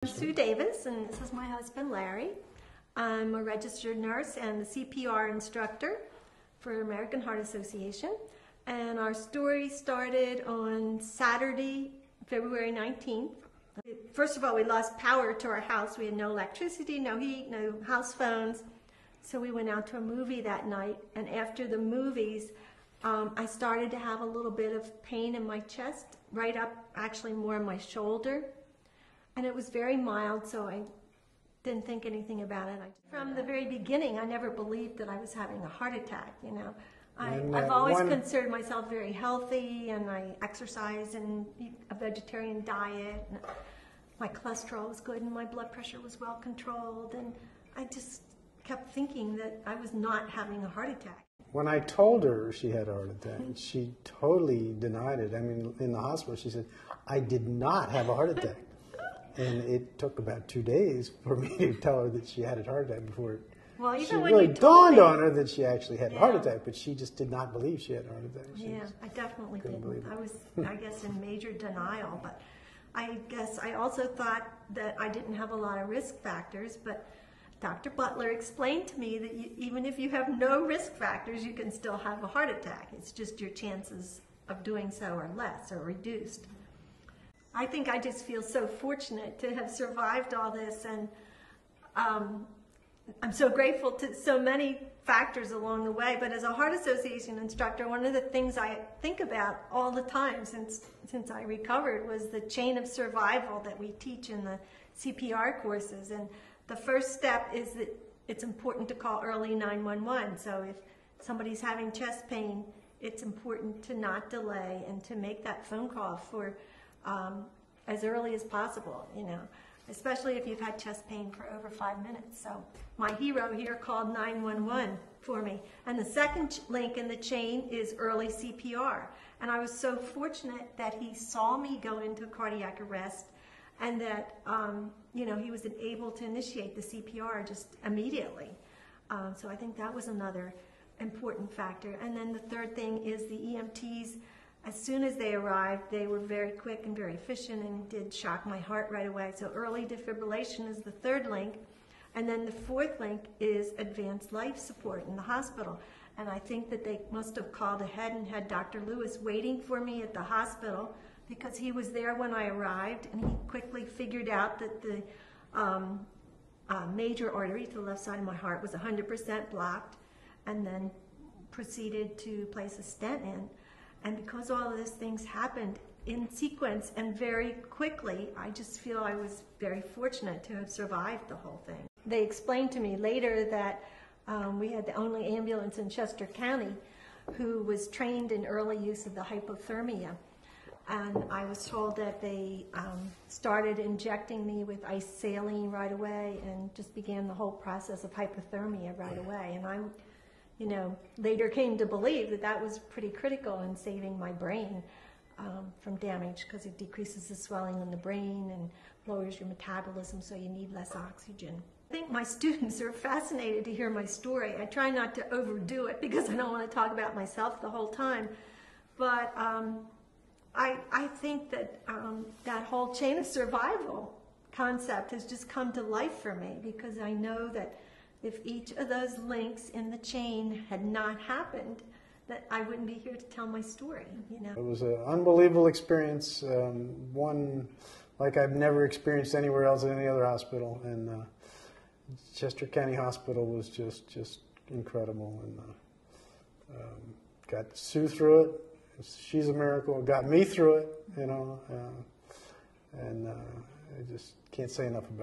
I'm Sue Davis, and this is my husband, Larry. I'm a registered nurse and the CPR instructor for American Heart Association. And our story started on Saturday, February 19th. First of all, we lost power to our house. We had no electricity, no heat, no house phones. So we went out to a movie that night. And after the movies, I started to have a little bit of pain in my chest, right up, actually more in my shoulder. And it was very mild, so I didn't think anything about it. From the very beginning, I never believed that I was having a heart attack, you know. I've always considered myself very healthy, and I exercise and eat a vegetarian diet. And my cholesterol was good, and my blood pressure was well controlled, and I just kept thinking that I was not having a heart attack. When I told her she had a heart attack, she totally denied it. I mean, in the hospital, she said, "I did not have a heart attack." And it took about 2 days for me to tell her that she had a heart attack before it really dawned on her that she actually had a heart attack, but she just did not believe she had a heart attack. I definitely didn't. I was, I guess, in major denial, but I guess I also thought that I didn't have a lot of risk factors, but Dr. Butler explained to me that even if you have no risk factors, you can still have a heart attack. It's just your chances of doing so are less or reduced. I think I just feel so fortunate to have survived all this, and I'm so grateful to so many factors along the way. But as a Heart Association instructor, one of the things I think about all the time since I recovered was the chain of survival that we teach in the CPR courses. And the first step is that it's important to call early 911. So if somebody's having chest pain, it's important to not delay and to make that phone call for as early as possible, you know, especially if you've had chest pain for over 5 minutes. So my hero here called 911 for me. And the second link in the chain is early CPR. And I was so fortunate that he saw me go into cardiac arrest, and that, you know, he was able to initiate the CPR just immediately. So I think that was another important factor. And then the third thing is the EMTs. As soon as they arrived, they were very quick and very efficient and did shock my heart right away. So early defibrillation is the third link. And then the fourth link is advanced life support in the hospital. And I think that they must have called ahead and had Dr. Lewis waiting for me at the hospital, because he was there when I arrived, and he quickly figured out that the major artery to the left side of my heart was 100% blocked, and then proceeded to place a stent in. And because all of these things happened in sequence and very quickly, I just feel I was very fortunate to have survived the whole thing. They explained to me later that we had the only ambulance in Chester County who was trained in early use of the hypothermia. And I was told that they started injecting me with ice saline right away and just began the whole process of hypothermia right away. And I'm, you know, later came to believe that that was pretty critical in saving my brain from damage, because it decreases the swelling in the brain and lowers your metabolism, so you need less oxygen. I think my students are fascinated to hear my story. I try not to overdo it because I don't want to talk about myself the whole time, but I think that that whole chain of survival concept has just come to life for me, because I know that if each of those links in the chain had not happened, that I wouldn't be here to tell my story, you know. It was an unbelievable experience, one like I've never experienced anywhere else in any other hospital, and Chester County Hospital was just incredible, and got Sue through it. She's a miracle. Got me through it, you know, and I just can't say enough about it.